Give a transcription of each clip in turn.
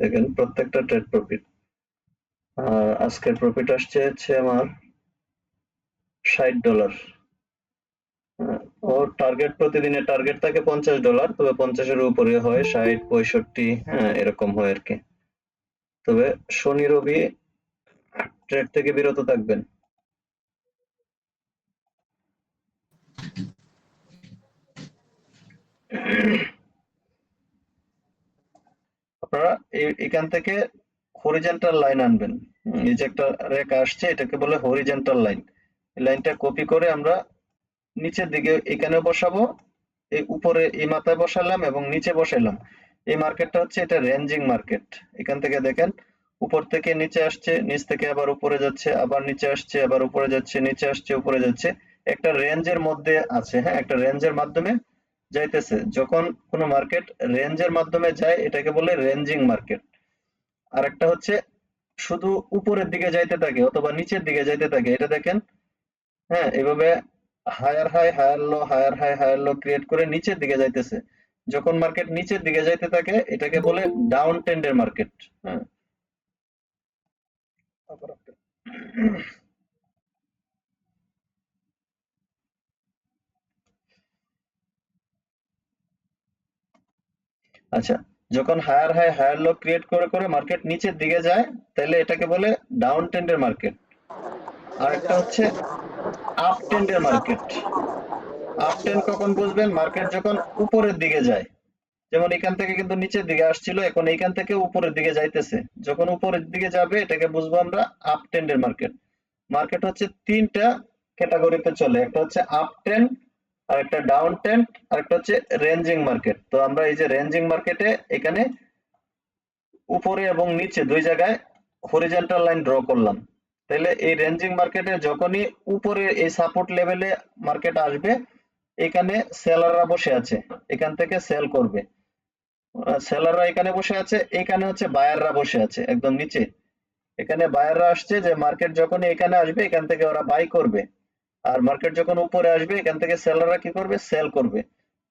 দেখেন প্রত্যেকটা trade profit. আর আজকের প্রফিট আসছে হচ্ছে আমার $60। ওর টার্গেট, প্রতিদিনের টার্গেট থাকে $50, তবে 50-এর উপরে হয়, 60, 65, হ্যাঁ এরকম হয় আর কি। তবে শনি রবি ট্রেড থেকে বিরত থাকবেন। আপনারা এখান থেকে হরিজন্টাল লাইন আনবেন। এই যে একটা রেখা আসছে, এটাকে বলে হরিজন্টাল লাইন। এই লাইনটা কপি করে আমরা নিচের দিকে এখানে বসাবো, এই উপরে এই মাথায় বসালাম এবং নিচে বসাইলাম। এই মার্কেটটা হচ্ছে এটা রেঞ্জিং মার্কেট। এখান থেকে দেখেন উপর থেকে নিচে আসছে, নিচ থেকে আবার উপরে যাচ্ছে, আবার নিচে আসছে, আবার উপরে যাচ্ছে, নিচে আসছে, উপরে যাচ্ছে। একটা রেঞ্জের মধ্যে আছে, হ্যাঁ একটা রেঞ্জের মাধ্যমে যাইতেছে। যখন কোনো মার্কেট রেঞ্জের মাধ্যমে যায় এটাকে বলে রেঞ্জিং মার্কেট। আর একটা হচ্ছে শুধু উপরের দিকে যাইতে থাকে অথবা নিচের দিকে যাইতে থাকে, এটা দেখেন। হ্যাঁ এভাবে higher high higher low, higher high higher low create করে নিচের দিকে যাইতেছে। যখন মার্কেট নিচের দিকে যাইতে থাকে এটাকে বলে ডাউন ট্রেন্ডের মার্কেট। হ্যাঁ আচ্ছা, যখন higher high higher low create করে করে মার্কেট নিচের দিকে যায় তাহলে এটাকে বলে ডাউন ট্রেন্ডের মার্কেট। আর একটা হচ্ছে আপ ট্রেন্ডের মার্কেট। আপ ট্রেন্ড কখন বুঝবেন? মার্কেট যখন উপরের দিকে যায়। যেমন এখান থেকে কিন্তু নিচের দিকে আসছিল, এখন এইখান থেকে উপরের দিকে যাইতেছে। যখন উপরের দিকে যাবে এটাকে বুঝবো আমরা আপ ট্রেন্ডের মার্কেট। মার্কেট হচ্ছে তিনটা ক্যাটাগরিতে চলে, একটা হচ্ছে আপ ট্রেন্ড, আর একটা ডাউন ট্রেন্ড, আর একটা হচ্ছে রেঞ্জিং মার্কেট। তো আমরা এই যে রেঞ্জিং মার্কেটে এখানে উপরে এবং নিচে দুই জায়গায় হরিজন্টাল লাইন ড্র করলাম। তাহলে এই রেঞ্জিং মার্কেটে যখনই উপরে এই সাপোর্ট লেভেলে মার্কেট আসবে, এখানে সেলাররা বসে আছে, এখান থেকে সেল করবে। সেলাররা এখানে বসে আছে, এখানে হচ্ছে বায়াররা বসে আছে একদম নিচে। এখানে বায়াররা আসছে যে মার্কেট যখন এখানে আসবে এখান থেকে ওরা বাই করবে, আর মার্কেট যখন উপরে আসবে এখান থেকে সেলাররা কি করবে? সেল করবে।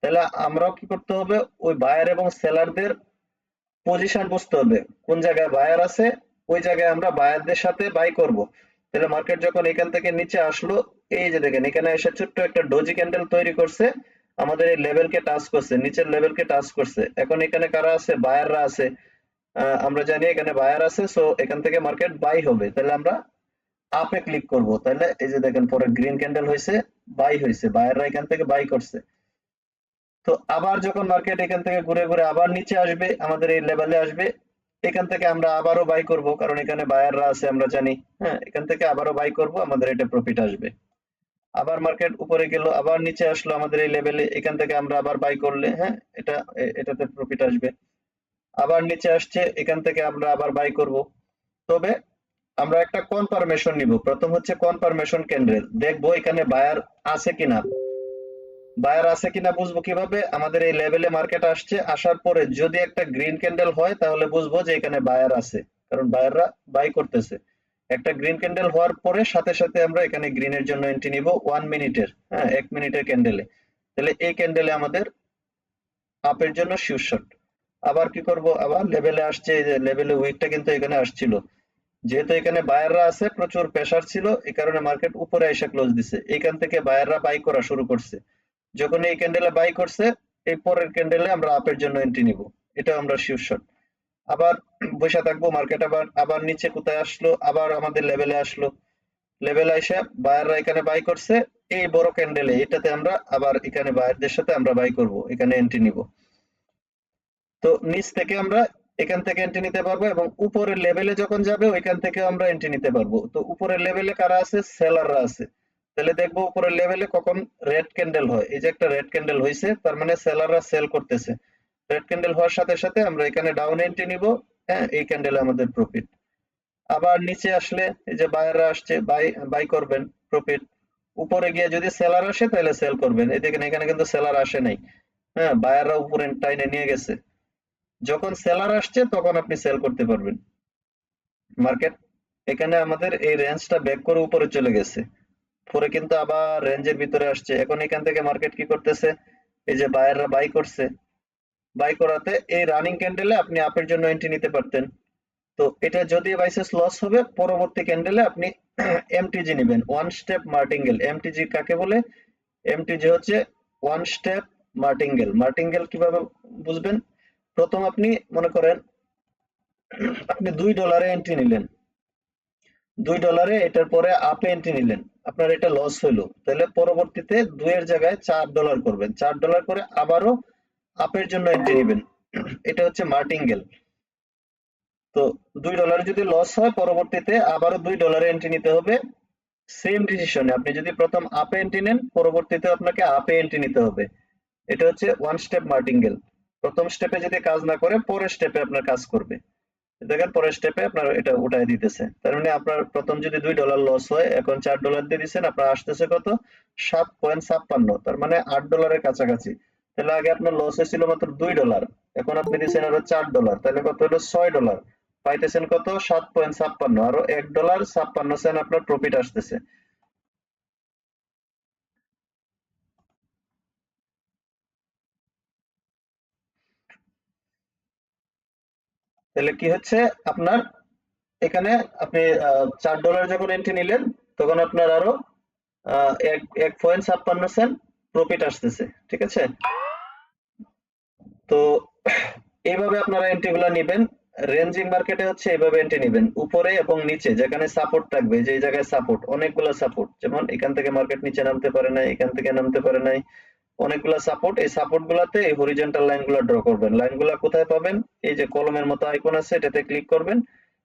তাহলে আমরাও কি করতে হবে? ওই বায়ার এবং সেলারদের পজিশন বুঝতে হবে, কোন জায়গায় বায়ার আছে ওই জায়গায় আমরা বায়ারদের সাথে বাই করব। তাহলে মার্কেট যখন এখান থেকে নিচে আসলো, এই যে দেখেন এখানে এসে ছোট্ট একটা ডোজি ক্যান্ডেল তৈরি করছে, আমাদের এই লেভেলকে টাচ করছে, নিচের লেভেলকে টাচ করছে। এখন এখানে কারা আছে? বায়াররা আছে। আমরা জানি এখানে বায়ার আছে, সো এখান থেকে মার্কেট বাই হবে। তাহলে আমরা আপে ক্লিক করব। তাহলে এই যে দেখেন পরে গ্রিন ক্যান্ডেল হয়েছে, বাই হয়েছে, বায়াররা এখান থেকে বাই করছে। তো আবার যখন মার্কেট এখান থেকে ঘুরে ঘুরে আবার নিচে আসবে, আমাদের এই লেভেলে আসবে, এখান থেকে আমরা আবারও বাই করব, কারণ এখানে বায়াররা আছে আমরা জানি। হ্যাঁ এখান থেকে আবারও বাই করব, আমাদের এটা প্রফিট আসবে। আবার মার্কেট উপরে গেল, আবার নিচে আসলো আমাদের এই লেভেলে, এখান থেকে আমরা আবার বাই করলে হ্যাঁ এটাতে প্রফিট আসবে। আবার নিচে আসছে, এখান থেকে আমরা আবার বাই করব। তবে আমরা একটা কনফার্মেশন নিব। প্রথম হচ্ছে কনফার্মেশন ক্যান্ডেল, দেখবো এখানে বায়ার আছে কিনা। বায়ার আছে কিনা বুঝবো কিভাবে? আমাদের এই লেভেলে মার্কেট আসছে, আসার পরে যদি একটা গ্রিন ক্যান্ডেল হয় তাহলে বুঝবো যে এখানে বায়ার আছে, কারণ বায়াররা বাই করতেছে। একটা গ্রিন ক্যান্ডেল হওয়ার পরে সাথে সাথে আমরা এখানে গ্রিনের জন্য এন্ট্রি নিব 1 মিনিটের, হ্যাঁ 1 মিনিটের ক্যান্ডেলে। তাহলে এই ক্যান্ডেলে আমাদের আপের জন্য শিওর শট। আবার কি করব? আবার লেভেলে আসছে, এই যে লেভেলে উইকটা কিন্তু এখানে আসছিল, যেহেতু এখানে বায়াররা আছে, প্রচুর প্রেসার ছিল, এই কারণে মার্কেট উপরে এসে ক্লোজ দিছে। এখান থেকে বায়াররা বাই করা শুরু করছে। যখন এই ক্যান্ডেলে বাই করছে, এই পরের ক্যান্ডেলে আমরা আপের জন্য এন্ট্রি নিব। এটা আমরা শিওর শট। আবার বসে থাকবো, মার্কেট আবার আবার নিচে কোথায় আসলো, আবার আমাদের লেভেলে আসলো, লেভেলে এসে বায়াররা এখানে বাই করছে। এই বড় ক্যান্ডেলে এটাতে আমরা আবার এখানে বায়ারদের সাথে আমরা বাই করব, এখানে এন্ট্রি নিব। তো নিচ থেকে আমরা এখান থেকে এন্ট্রি নিতে পারবো, এবং উপরের লেভেলে যখন যাবে ওইখান থেকে আমরা এন্ট্রি নিতে পারবো। তো উপরের লেভেলে কারা আছে? সেলাররা আছে। তাহলে দেখবো উপরের লেভেলে কখন রেড ক্যান্ডেল হয়। এই যে একটা রেড ক্যান্ডেল হয়েছে, তার মানে সেলাররা সেল করতেছে। রেড ক্যান্ডেল হওয়ার সাথে সাথে আমরা এখানে ডাউন এন্ট্রি নিব। হ্যাঁ এই ক্যান্ডেলে আমাদের প্রফিট। আবার নিচে আসলে এই যে বায়াররা আসছে, বাই বাই করবেন, প্রফিট। উপরে গিয়ে যদি সেলার আসে তাহলে সেল করবেন। এই দেখেন এখানে কিন্তু সেলার আসে নাই, হ্যাঁ বায়াররা উপরে টাইনে নিয়ে গেছে। যখন সেলার আসছে তখন আপনি সেল করতে পারবেন। মার্কেট এখানে আমাদের এই রেঞ্জটা ব্রেক করে উপরে চলে গেছে, পরে কিন্তু আবার রেঞ্জের ভিতরে আসছে। এখন এখান থেকে মার্কেট কি করতেছে, এই যে বায়াররা বাই করছে, বাই করাতে এই রানিং ক্যান্ডেলে আপনি আপের জন্য এন্ট্রি নিতে পারতেন। তো এটা যদি বাইসেস লস হবে, পরবর্তী ক্যান্ডেলে আপনি এমটিজি নেবেন, ওয়ান স্টেপ মার্টিঙ্গেল। এমটিজি কাকে বলে? এমটিজি হচ্ছে ওয়ান স্টেপ মার্টিঙ্গেল। মার্টিঙ্গেল কিভাবে বুঝবেন? প্রথম আপনি মনে করেন আপনি $2 এন্ট্রি নিলেন, $2 এটার পরে আপে এন্ট্রি নিলেন, আপনার এটা লস হইলো, তাহলে পরবর্তীতে 2 এর জায়গায় $4 করবেন, $4 করে আবারও আপের জন্য এন্ট্রি নেবেন। এটা হচ্ছে মার্টিঙ্গেল। তো $2 যদি লস হয়, পরবর্তীতে আবারও $2 এন্ট্রি নিতে হবে সেম ডিসিশনে। আপনি যদি প্রথম আপে এন্ট্রি নেন, পরবর্তীতে আপনাকে আপে এন্ট্রি নিতে হবে। এটা হচ্ছে ওয়ান স্টেপ মার্টিঙ্গেল। প্রথম স্টেপে যদি কাজ না করে, পরের স্টেপে আপনার কাজ করবে। দেখেন পরের স্টেপে আপনার এটা উঠাই দিতেছে, তার মানে আপনার প্রথম যদি $2 লস হয়, এখন $4 দিয়ে দিচ্ছেন, আপনার আসতেছে কত? 7.56, তার মানে $8 কাছাকাছি। তাহলে আগে আপনার লস হয়েছিল মাত্র $2, এখন আপনি দিচ্ছেন আরো $4, তাহলে কত হলো? $6। পাইতেছেন কত? 7.56, আরো $1.56 আপনার প্রফিট আসতেছে। তাহলে কি হচ্ছে আপনার, এখানে আপনি $4 যখন এন্ট্রি নিলেন, তখন আপনার আরো 1.56 প্রফিট আসতেছে, ঠিক আছে? তো এইভাবে আপনারা এন্ট্রি গুলা নিবেন। রেঞ্জিং মার্কেটে হচ্ছে এইভাবে এন্ট্রি নিবেন, উপরে এবং নিচে যেখানে সাপোর্ট থাকবে, যে জায়গায় সাপোর্ট, অনেকগুলো সাপোর্ট, যেমন এখান থেকে মার্কেট নিচে নামতে পারে নাই, এখান থেকে নামতে পারে নাই, অনেকগুলো সাপোর্ট। এই সাপোর্ট গুলাতে এই হরিজন্টাল লাইন গুলা ড্র করবেন। লাইন গুলা কোথায় পাবেন? এই যে কলমের মতো আইকন আছে, এটাতে ক্লিক করবেন,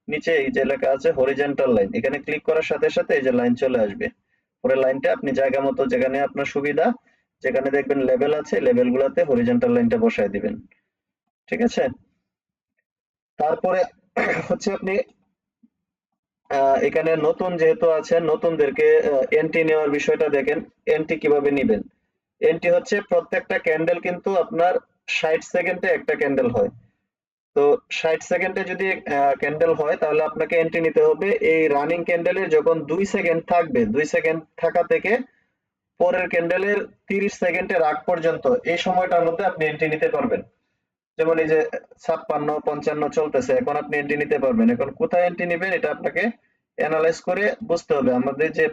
নিচে এই যে লেখা আছে হরিজন্টাল লাইন, এখানে ক্লিক করার সাথে সাথে এই যে লাইন চলে আসবে। পরে লাইনটা আপনি জায়গা মতো, যেখানে আপনার সুবিধা, যেখানে দেখবেন লেভেল আছে, লেভেল গুলাতে হরিজন্টাল লাইনটা বসায় দিবেন, ঠিক আছে? তারপরে হচ্ছে আপনি এখানে নতুন যেহেতু আছেন, নতুনদেরকে এন্ট্রি নেওয়ার বিষয়টা দেখেন, এন্ট্রি কিভাবে নিবেন। এন্ট্রি হচ্ছে প্রত্যেকটা ক্যান্ডেল কিন্তু আপনার 60 সেকেন্ডে একটা ক্যান্ডেল হয়। তো 60 সেকেন্ডে যদি ক্যান্ডেল হয়, তাহলে আপনাকে এন্ট্রি নিতে হবে এই রানিং ক্যান্ডেলের যখন 2 সেকেন্ড থাকবে, 2 সেকেন্ড থাকা থেকে পরের ক্যান্ডেলের 30 সেকেন্ডের আগ পর্যন্ত, এই সময়টার মধ্যে আপনি এন্ট্রি নিতে পারবেন। যেমন এই যে 56, 55 চলতেছে, এখন আপনি এন্ট্রি নিতে পারবেন। এখন কোথায় এন্ট্রি নিবেন, এটা আপনাকে অ্যানালাইজ করে বুঝতে হবে। আমাদের যে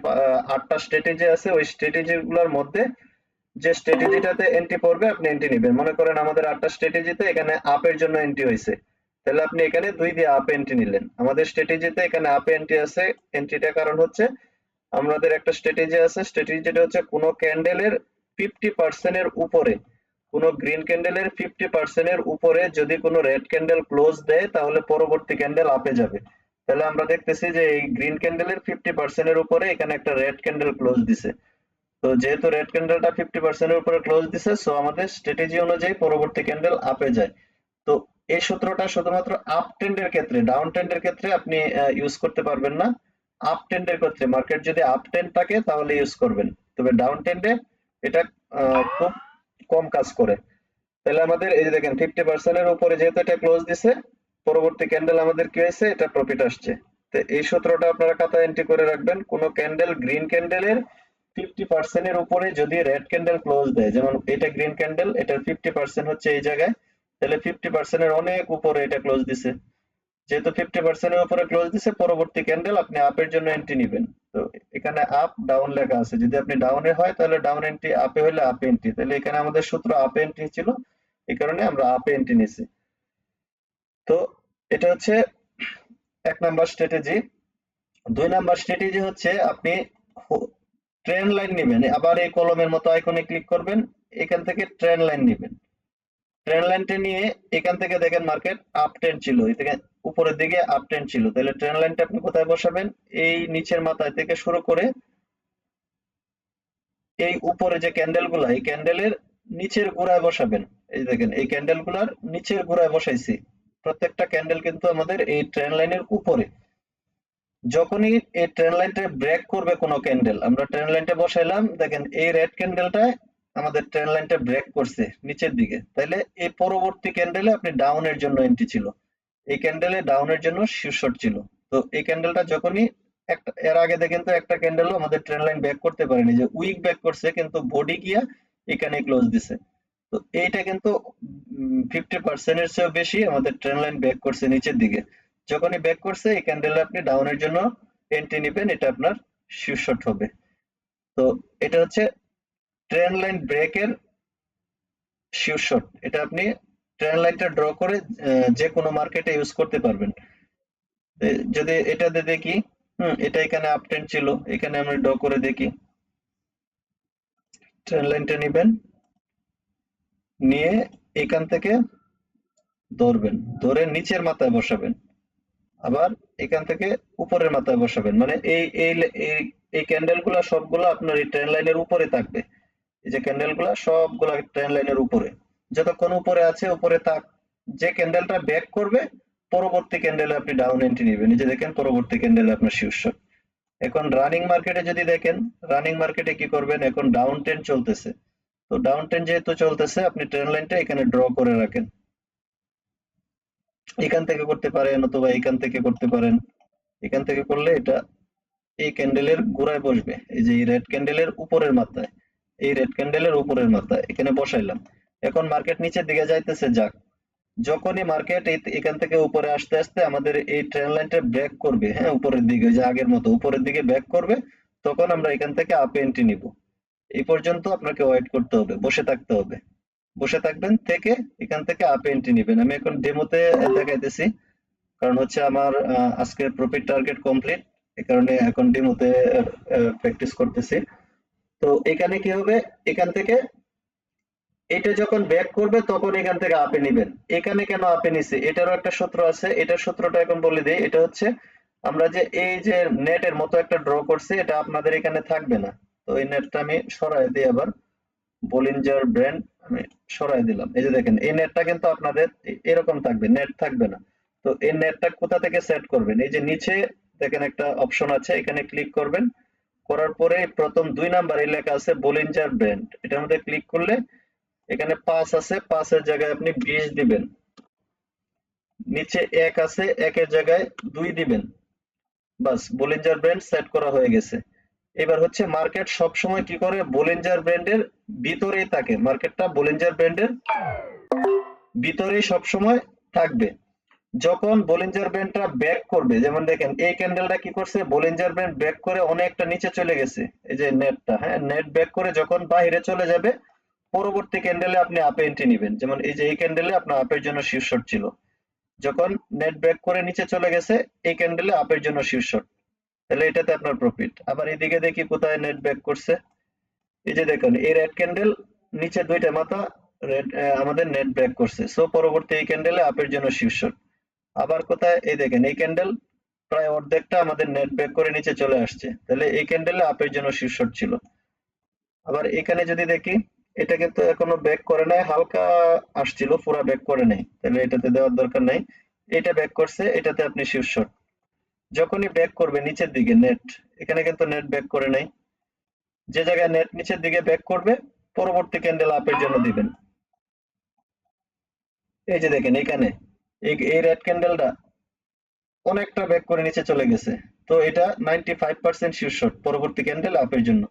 8টা স্ট্র্যাটেজি আছে, ওই স্ট্র্যাটেজি গুলোর মধ্যে যে স্ট্র্যাটেজিটাতে এন্ট্রি পড়বে, আপনি এন্ট্রি নিবেন। মনে করেন আমাদের 8টা স্ট্র্যাটেজিতে এখানে আপের জন্য এন্ট্রি হয়েছে, তাহলে আপনি এখানে 2 দিয়ে আপ এন্ট্রি নিলেন। আমাদের স্ট্র্যাটেজিতে এখানে আপে এন্ট্রি আছে, এন্ট্রিটা কারণ হচ্ছে আমাদের একটা স্ট্র্যাটেজি আছে, স্ট্র্যাটেজিটা হচ্ছে কোনো ক্যান্ডেলের 50% এর উপরে, কোনো গ্রিন ক্যান্ডেলের 50% এর উপরে যদি কোনো রেড ক্যান্ডেল ক্লোজ দেয়, তাহলে পরবর্তী ক্যান্ডেল আপে যাবে। তাহলে আমরা দেখতেছি যে এই গ্রিন ক্যান্ডেলের 50% এর উপরে এখানে একটা রেড ক্যান্ডেল ক্লোজ দিছে। তো যেহেতু রেড ক্যান্ডেলটা 50% এর উপরে ক্লোজ দিছে, সো আমাদের স্ট্র্যাটেজি অনুযায়ী পরবর্তী ক্যান্ডেল আপে যায়। তো এই সূত্রটা শুধুমাত্র আপ ট্রেন্ডের ক্ষেত্রে, ডাউন ট্রেন্ডের ক্ষেত্রে আপনি ইউজ করতে পারবেন না। আপ ট্রেন্ডের ক্ষেত্রে, মার্কেট যদি আপ ট্রেন্ড থাকে তাহলে ইউজ করবেন, তবে ডাউন ট্রেন্ডে এটা খুব কম কাজ করে। তাহলে আমাদের এই যে দেখেন 50% এর উপরে যেহেতু এটা ক্লোজ দিছে, পরবর্তী ক্যান্ডেল আমাদের কি হয়েছে, এটা প্রফিট আসছে। তো এই সূত্রটা আপনারা খাতায় এন্ট্রি করে রাখবেন। কোন ক্যান্ডেল গ্রিন ক্যান্ডেলের 50% এর উপরে যদি রেড ক্যান্ডেল ক্লোজ দেয়, যেমন এটা গ্রিন ক্যান্ডেল, এটার 50% হচ্ছে এই জায়গায়, তাহলে 50% এর অনেক উপরে এটা ক্লোজ দিছে। যেহেতু 50% এর উপরে ক্লোজ দিছে, পরবর্তী ক্যান্ডেল আপনি আপের জন্য এন্ট্রি নিবেন। তো এখানে আপ ডাউন লেখা আছে, যদি আপনি ডাউনে হয় তাহলে ডাউন এন্ট্রি, আপে হলে আপ এন্ট্রি। তাহলে এখানে আমাদের সূত্র আপ এন্ট্রি ছিল, এই কারণে আমরা আপে এন্ট্রি নিছি। তো এটা হচ্ছে 1 নাম্বার স্ট্র্যাটেজি। 2 নাম্বার স্ট্র্যাটেজি হচ্ছে আপনি ট্রেন্ড লাইন নিবেন, আবার এই কলমের মতো আইকনে ক্লিক করবেন, এখান থেকে ট্রেন্ড লাইন নিবেন। ট্রেন্ড লাইনটা নিয়ে এখান থেকে দেখেন মার্কেট আপ ট্রেন্ড ছিল, এই থেকে উপরের দিকে আপ ট্রেন্ড ছিল, তাহলে ট্রেন্ড লাইনটা আপনি কোথায় বসাবেন? এই নিচের মাথায় থেকে শুরু করে এই উপরে যে ক্যান্ডেল গুলা, এই ক্যান্ডেলের নিচের গোড়ায় বসাবেন। এই দেখেন এই ক্যান্ডেল গুলার নিচের গোড়ায় বসাইছি। প্রত্যেকটা ক্যান্ডেল কিন্তু আমাদের এই ট্রেন্ড লাইনের উপরে। যখনই এই ট্রেন্ড লাইনটা ব্রেক করবে কোনো ক্যান্ডেল, আমরা ট্রেন্ড লাইনটা বসাইলাম, দেখেন এই রেড ক্যান্ডেলটায় আমাদের ট্রেন্ড লাইনটা ব্রেক করছে নিচের দিকে, তাহলে এই পরবর্তী ক্যান্ডেলে আপনি ডাউনের জন্য এন্ট্রি ছিল, এই ক্যান্ডেলে ডাউনের জন্য শীর্ষক ছিল। তো এই ক্যান্ডেলটা যখনই একটা, এর আগে দেখেন তো একটা ক্যান্ডেলও আমাদের ট্রেন্ড লাইন ব্যাক করতে পারেনি, যে উইক ব্যাক করছে কিন্তু বডি গিয়া এখানে ক্লোজ দিছে। তো এইটা কিন্তু 50% এর চেয়েও বেশি আমাদের ট্রেন্ড লাইন ব্যাক করছে নিচের দিকে। যখনই ব্যাক করছে এই ক্যান্ডেলে আপনি ডাউনের জন্য এন্ট্রি নেবেন, এটা আপনার শীর্ষক হবে। তো এটা হচ্ছে ট্রেন্ড লাইন ব্রেকের শীর্ষক। এটা আপনি ট্রেন্ড লাইনটা ড্র করে যে কোনো মার্কেটে ইউজ করতে পারবেন। যদি এটাতে দেখি, এটা এখানে আপ ট্রেন্ড ছিল, এখানে আমরা ড্র করে দেখি, ট্রেন্ড লাইনটা নেবেন, নিয়ে এখান থেকে ধরবেন, ধরে নিচের মাথায় বসাবেন, আবার এখান থেকে উপরের মাথায় বসাবেন, মানে এই ক্যান্ডেল গুলা সবগুলো আপনার এই ট্রেন্ড লাইনের উপরে থাকবে। এই যে ক্যান্ডেল গুলা সবগুলা ট্রেন্ড লাইনের উপরে, যতক্ষণ উপরে আছে উপরে থাক। যে ক্যান্ডেলটা ব্যাক করবে পরবর্তী ক্যান্ডেলে আপনি ডাউন এন্ট্রি নেবেন। এই যে দেখেন পরবর্তী ক্যান্ডেলে আপনার শীর্ষ। এখন রানিং মার্কেটে যদি দেখেন, রানিং মার্কেটে কি করবেন, এখন ডাউন ট্রেন্ড চলতেছে। তো ডাউন ট্রেন্ড যেহেতু চলতেছে আপনি ট্রেন্ড লাইনটা এখানে ড্র করে রাখেন, এখান থেকে করতে পারেন অথবা এখান থেকে করতে পারেন। এখান থেকে করলে এটা এই ক্যান্ডেলের গোড়ায় বসবে, এই যে এই রেড ক্যান্ডেলের উপরের মাথায়, এই রেড ক্যান্ডেলের উপরের মাথায় এখানে বসাইলাম। এখন মার্কেট নিচের দিকে যাইতেছে, যাক, যখনই মার্কেট এখান থেকে উপরে আসতে আসতে আমাদের এই ট্রেন্ড লাইনটা ব্রেক করবে, হ্যাঁ, উপরের দিকে, ওই যে আগের মতো উপরের দিকে ব্রেক করবে, তখন আমরা এখান থেকে আপ এন্ট্রি নিব। এই পর্যন্ত আপনাকে ওয়েট করতে হবে, বসে থাকতে হবে, বসে থাকবেন, থেকে এখান থেকে আপ এন্ট্রি নিবেন। আমি এখন ডেমোতে দেখাইতেছি, কারণ হচ্ছে আমার আজকের প্রফিট টার্গেট কমপ্লিট, এই কারণে এখন ডেমোতে প্র্যাকটিস করতেছি। তো এখানে কি হবে, এখান থেকে এটা যখন ব্যাক করবে তখন এখান থেকে আপে নিবেন। এখানে কেন আপে নিছে, এটারও একটা সূত্র আছে, এটার সূত্রটা এখন বলে দিই। এটা হচ্ছে আমরা যে এই যে নেটের মতো একটা ড্র করছি, এটা আপনাদের এখানে থাকবে না। তো এই নেটটা আমি সরাই দিই, আবার বলিঞ্জার ব্র্যান্ড আমি সরাই দিলাম। এই যে দেখেন এই নেটটা কিন্তু আপনাদের এরকম থাকবে, নেট থাকবে না। তো এই নেটটা কোথা থেকে সেট করবেন, এই যে নিচে দেখেন একটা অপশন আছে, এখানে ক্লিক করবেন, করার পরে প্রথম 2 নাম্বারে লেখা আছে বলিঞ্জার ব্র্যান্ড, এটার মধ্যে ক্লিক করলে এখানে 5 আছে, 5 এর জায়গায় আপনি 20 দিবেন। নিচে 1 আছে, 1 এর জায়গায় 2 দিবেন। বাস, বলিঞ্জার ব্র্যান্ড সেট করা হয়ে গেছে। এবার হচ্ছে মার্কেট সব সময় কি করে, বলিঞ্জার ব্র্যান্ডের ভিতরেই থাকে, মার্কেটটা বলিঞ্জার ব্র্যান্ডের ভিতরেই সব সময় থাকবে। যখন বলিঞ্জার ব্যান্ডটা ব্যাক করবে, যেমন দেখেন এই ক্যান্ডেলটা কি করছে, বলিঞ্জার ব্যান্ড ব্যাক করে অনেকটা নিচে চলে গেছে, এই যে নেটটা, হ্যাঁ, নেট ব্যাক করে যখন বাইরে চলে যাবে পরবর্তী ক্যান্ডেলে আপনি আপে এন্ট্রি নেবেন। যেমন এই যে এই ক্যান্ডেলে আপনার আপের জন্য শীর্ষক ছিল, যখন নেট ব্যাক করে নিচে চলে গেছে এই ক্যান্ডেলে আপের জন্য শীর্ষক, তাহলে এটাতে আপনার প্রফিট। আবার এদিকে দেখি কোথায় নেট ব্যাক করছে, এই যে দেখুন এই রেড ক্যান্ডেল নিচে দুইটা মাথা রেড, আমাদের নেট ব্যাক করছে, সো পরবর্তী এই ক্যান্ডেলে আপের জন্য শীর্ষক। আবার কোথায়, এই দেখেন এই ক্যান্ডেল প্রায় অর্ধেকটা আমাদের নেট ব্যাক করে নিচে চলে আসছে, তাহলে এই ক্যান্ডেলে আপের জন্য শীর্ষক ছিল। আবার এখানে যদি দেখি, এটা কিন্তু এখনো ব্যাক করে নাই, হালকা আসছিল, পুরা ব্যাক করে নাই, তাহলে এটাতে দেওয়ার দরকার নাই। এটা ব্যাক করছে, এটাতে আপনি শীর্ষক। যখনই ব্যাক করবে নিচের দিকে নেট, এখানে কিন্তু নেট ব্যাক করে নাই, যে জায়গায় নেট নিচের দিকে ব্যাক করবে পরবর্তী ক্যান্ডেল আপের জন্য দিবেন। এই যে দেখেন এখানে এই রেড ক্যান্ডেলটা অনেকটা ব্যাক করে নিচে চলে গেছে, তো এটা 95% শীর্ষক, পরবর্তী ক্যান্ডেল আপের জন্য।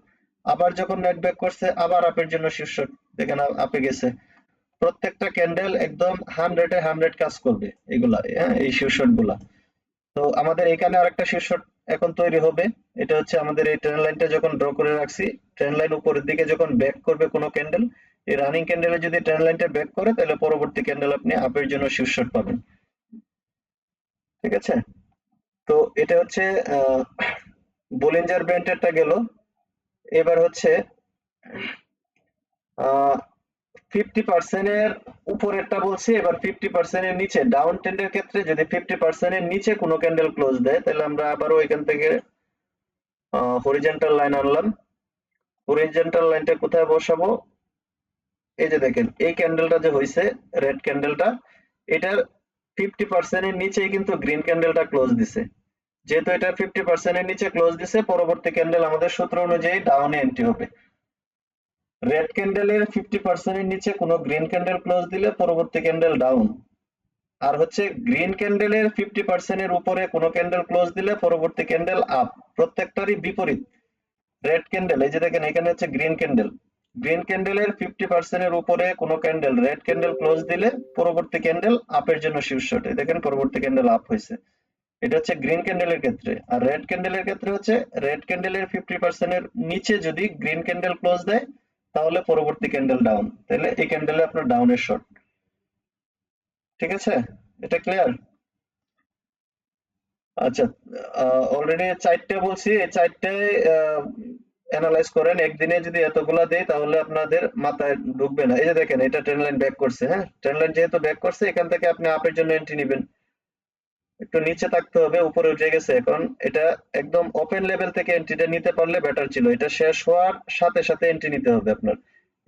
আবার যখন নেট ব্যাক করছে আবার আপের জন্য শীর্ষক, দেখেন আপে গেছে। প্রত্যেকটা ক্যান্ডেল একদম 100 এ 100 কাজ করবে এগুলা, হ্যাঁ, এই শীর্ষক গুলা। তো আমাদের এখানে আরেকটা শীর্ষক এখন তৈরি হবে, এটা হচ্ছে আমাদের এই ট্রেন লাইনটা যখন ড্র করে রাখছি, ট্রেন লাইন উপরের দিকে যখন ব্যাক করবে কোনো ক্যান্ডেল, এই রানিং ক্যান্ডেলে যদি ট্রেন লাইনটা ব্যাক করে তাহলে পরবর্তী ক্যান্ডেল আপনি আপের জন্য শীর্ষক পাবেন। ঠিক আছে, তো এটা হচ্ছে বলিঞ্জার ব্যান্ডেরটা গেল। এবার হচ্ছে 50% এর উপরেরটা বলছি, এবার 50% এর নিচে ডাউন ট্রেন্ডের ক্ষেত্রে যদি 50% এর নিচে কোনো ক্যান্ডেল ক্লোজ দেয় তাহলে আমরা আবারও এখান থেকে হরিজন্টাল লাইন আনলাম। হরিজন্টাল লাইনটা কোথায় বসাবো, এই যে দেখেন এই ক্যান্ডেলটা যে হয়েছে রেড ক্যান্ডেলটা, এটার 50% এর নিচেই কিন্তু গ্রিন ক্যান্ডেলটা ক্লোজ দিছে। যেহেতু এটা 50% এর নিচে ক্লোজ দিছে, পরবর্তী ক্যান্ডেল আমাদের সূত্র অনুযায়ী ডাউনে এন্ট্রি হবে। রেড ক্যান্ডেলের 50% এর নিচে কোনো গ্রিন ক্যান্ডেল ক্লোজ দিলে পরবর্তী ক্যান্ডেল ডাউন। আর হচ্ছে গ্রিন ক্যান্ডেলের 50% এর উপরে কোনো ক্যান্ডেল ক্লোজ দিলে পরবর্তী ক্যান্ডেল আপ। প্রত্যেকটারই বিপরীত। রেড ক্যান্ডেল, এই যে দেখেন এখানে হচ্ছে গ্রিন ক্যান্ডেল। গ্রিন ক্যান্ডেলের 50% এর উপরে কোনো ক্যান্ডেল রেড ক্যান্ডেল ক্লোজ দিলে পরবর্তী ক্যান্ডেল আপের জন্য শীর্ষটে। দেখেন পরবর্তী ক্যান্ডেল আপ হয়েছে। এটা হচ্ছে গ্রিন ক্যান্ডেলের ক্ষেত্রে। আর রেড ক্যান্ডেলের ক্ষেত্রে হচ্ছে রেড ক্যান্ডেলের 50% এর নিচে যদি গ্রিন ক্যান্ডেল ক্লোজ দেয় তাহলে পরবর্তী ক্যান্ডেল ডাউন। তাহলে এই ক্যান্ডেলে আপনার ডাউনের শর্ট। ঠিক আছে? এটা ক্লিয়ার? আচ্ছা, অলরেডি চারটে বলছি, এই চারটায় অ্যানালাইজ করেন। একদিনে যদি এতগুলা দেই তাহলে আপনাদের মাথায় ঢুকবে না। এই যে দেখেন এটা ট্রেন্ড লাইন ব্যাক করছে, হ্যাঁ? ট্রেন্ড লাইন যেহেতু ব্যাক করছে এখান থেকে আপনি আপের জন্য এন্ট্রি নিবেন। একটু নিচে থাকতে হবে, উপরে উঠে গেছে এখন। এটা একদম ওপেন লেভেল থেকে এন্ট্রিটা নিতে পারলে বেটার ছিল। এটা শেষ হওয়ার সাথে সাথে এন্ট্রি নিতে হবে আপনার।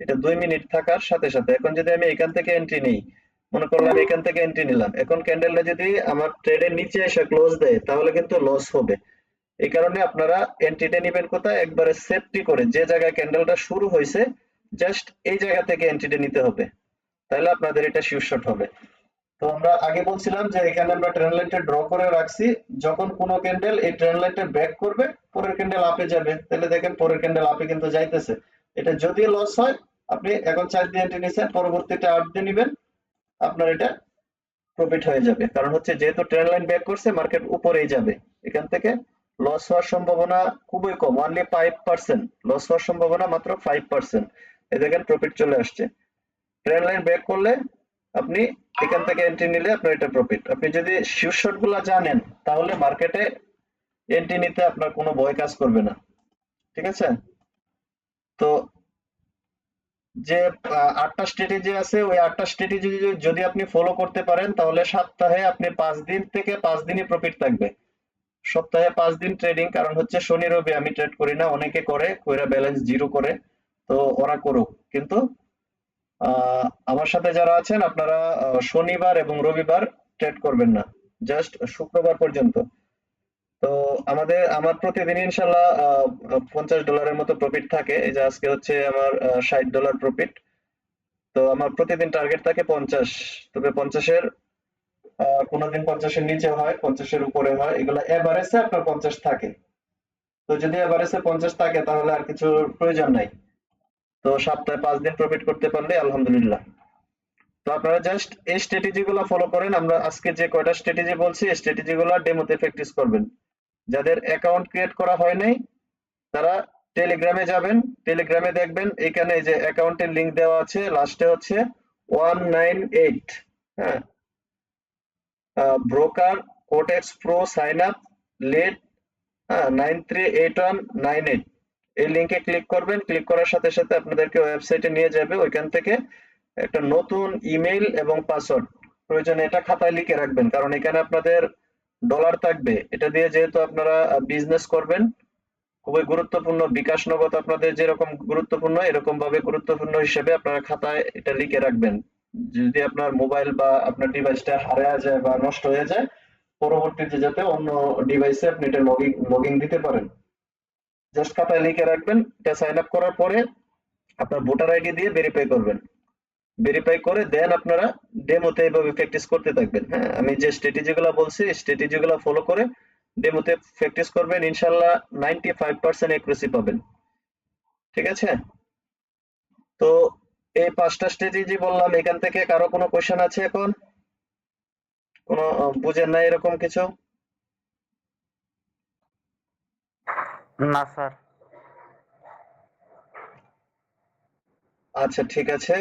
এটা 2 মিনিট থাকার সাথে সাথে। এখন যদি আমি এখান থেকে এন্ট্রি নেই, মনে করলাম এখান থেকে এন্ট্রি নিলাম, এখন ক্যান্ডেলটা যদি আমার ট্রেডের নিচে এসে ক্লোজ দেয় তাহলে কিন্তু লস হবে। এই কারণে আপনারা এন্ট্রিটা নিবেন কোথায়, একবারে সেফটি করে যে জায়গায় ক্যান্ডেলটা শুরু হয়েছে জাস্ট এই জায়গা থেকে এন্ট্রিটা নিতে হবে। তাহলে আপনাদের এটা শিওর শট হবে। তো আমরা আগে বলছিলাম যে এখানে আমরা ট্রেন্ড লাইনটা ড্র করে রাখছি, যখন কোনো ক্যান্ডেল এই ট্রেন্ড লাইনটা ব্রেক করবে পরের ক্যান্ডেল আপে যাবে। তাহলে দেখেন পরের ক্যান্ডেল আপে কিন্তু যাইতেছে। এটা যদি লস হয়, আপনি এখন 4 দিয়ে এন্ট্রি নিছেন, পরবর্তীতে 8 দিয়ে নিবেন, আপনার এটা প্রফিট হয়ে যাবে। কারণ হচ্ছে যেহেতু ট্রেন্ড লাইন ব্রেক করছে মার্কেট উপরেই যাবে। এখান থেকে লস হওয়ার সম্ভাবনা খুবই কম, অনলি 5%। লস হওয়ার সম্ভাবনা মাত্র 5%। এই দেখেন প্রফিট চলে আসছে। ট্রেন্ড লাইন ব্রেক করলে আপনি এখান থেকে এন্ট্রি নিলে আপনার এটা প্রফিট। আপনি যদি শিওর শট গুলা জানেন তাহলে মার্কেটে এন্ট্রি নিতে আপনার কোনো ভয় কাজ করবে না। ঠিক আছে? তো যে 8টা স্ট্র্যাটেজি আছে ওই 8টা স্ট্র্যাটেজি যদি আপনি ফলো করতে পারেন তাহলে সপ্তাহে আপনি 5 দিন থেকে 5 দিনই প্রফিট থাকবে। সপ্তাহে 5 দিন ট্রেডিং, কারণ হচ্ছে শনি রবি আমি ট্রেড করি না, অনেকে করে কইরা ব্যালেন্স জিরো করে। তো ওরা করুক, কিন্তু আমার সাথে যারা আছেন আপনারা শনিবার এবং রবিবার ট্রেড করবেন না, জাস্ট শুক্রবার পর্যন্ত। তো আমার প্রতিদিন ইনশাল্লাহ $50 মতো প্রফিট থাকে। এই যে আজকে হচ্ছে আমার $60 প্রফিট। তো আমার প্রতিদিন টার্গেট থাকে 50। তবে 50-এর কোনোদিন 50-এর নিচে হয়, 50-এর উপরে হয়, এগুলা এভারেজে আপনার 50 থাকে। তো যদি এভারেজে 50 থাকে তাহলে আর কিছু প্রয়োজন নাই। তো সপ্তাহে 5 দিন প্রফিট করতে পারলে আলহামদুলিল্লাহ। তো আপনারা জাস্ট এই স্ট্র্যাটেজি গুলা ফলো করেন। আমরা আজকে যে কয়টা স্ট্র্যাটেজি বলছি এই স্ট্র্যাটেজি গুলা ডেমোতে প্র্যাকটিস করবেন। যাদের অ্যাকাউন্ট ক্রিয়েট করা হয় নাই তারা টেলিগ্রামে যাবেন। টেলিগ্রামে দেখবেন এখানে এই যে অ্যাকাউন্টের লিংক দেওয়া আছে, লাস্টে হচ্ছে 198। হ্যাঁ, broker Quotex pro sign up late, হ্যাঁ, 938198। এই লিংকে ক্লিক করবেন। ক্লিক করার সাথে সাথে আপনাদেরকে ওয়েবসাইটে নিয়ে যাবে। ওইখান থেকে একটা নতুন ইমেইল এবং পাসওয়ার্ড, প্রয়োজনে এটা খাতায় লিখে রাখবেন, কারণ এখানে আপনাদের ডলার থাকবে। এটা দিয়ে যেহেতু আপনারা বিজনেস করবেন, খুবই গুরুত্বপূর্ণ। বিকাশ নগদ আপনাদের যেরকম গুরুত্বপূর্ণ এরকম ভাবে গুরুত্বপূর্ণ হিসেবে আপনারা খাতায় এটা লিখে রাখবেন। যদি আপনার মোবাইল বা আপনার ডিভাইসটা হারিয়ে যায় বা নষ্ট হয়ে যায়, পরবর্তীতে যাতে অন্য ডিভাইসে আপনি এটা লগইন দিতে পারেন। জাস্ট খাতায় লিখে রাখবেন। এটা সাইন আপ করার পরে আপনার ভোটার আইডি দিয়ে ভেরিফাই করবেন। ভেরিফাই করে দেন আপনারা ডেমোতে এইভাবে প্র্যাকটিস করতে থাকবেন। হ্যাঁ, আমি যে স্ট্র্যাটেজি গুলা বলছি স্ট্র্যাটেজি গুলা ফলো করে ডেমোতে প্র্যাকটিস করবেন, ইনশাল্লাহ 95% একুরেসি পাবেন। ঠিক আছে? তো এই 5টা স্ট্র্যাটেজি বললাম, এখান থেকে কারো কোনো কোশ্চেন আছে এখন? কোনো বুঝেন নাই এরকম কিছু? না স্যার। আচ্ছা ঠিক আছে।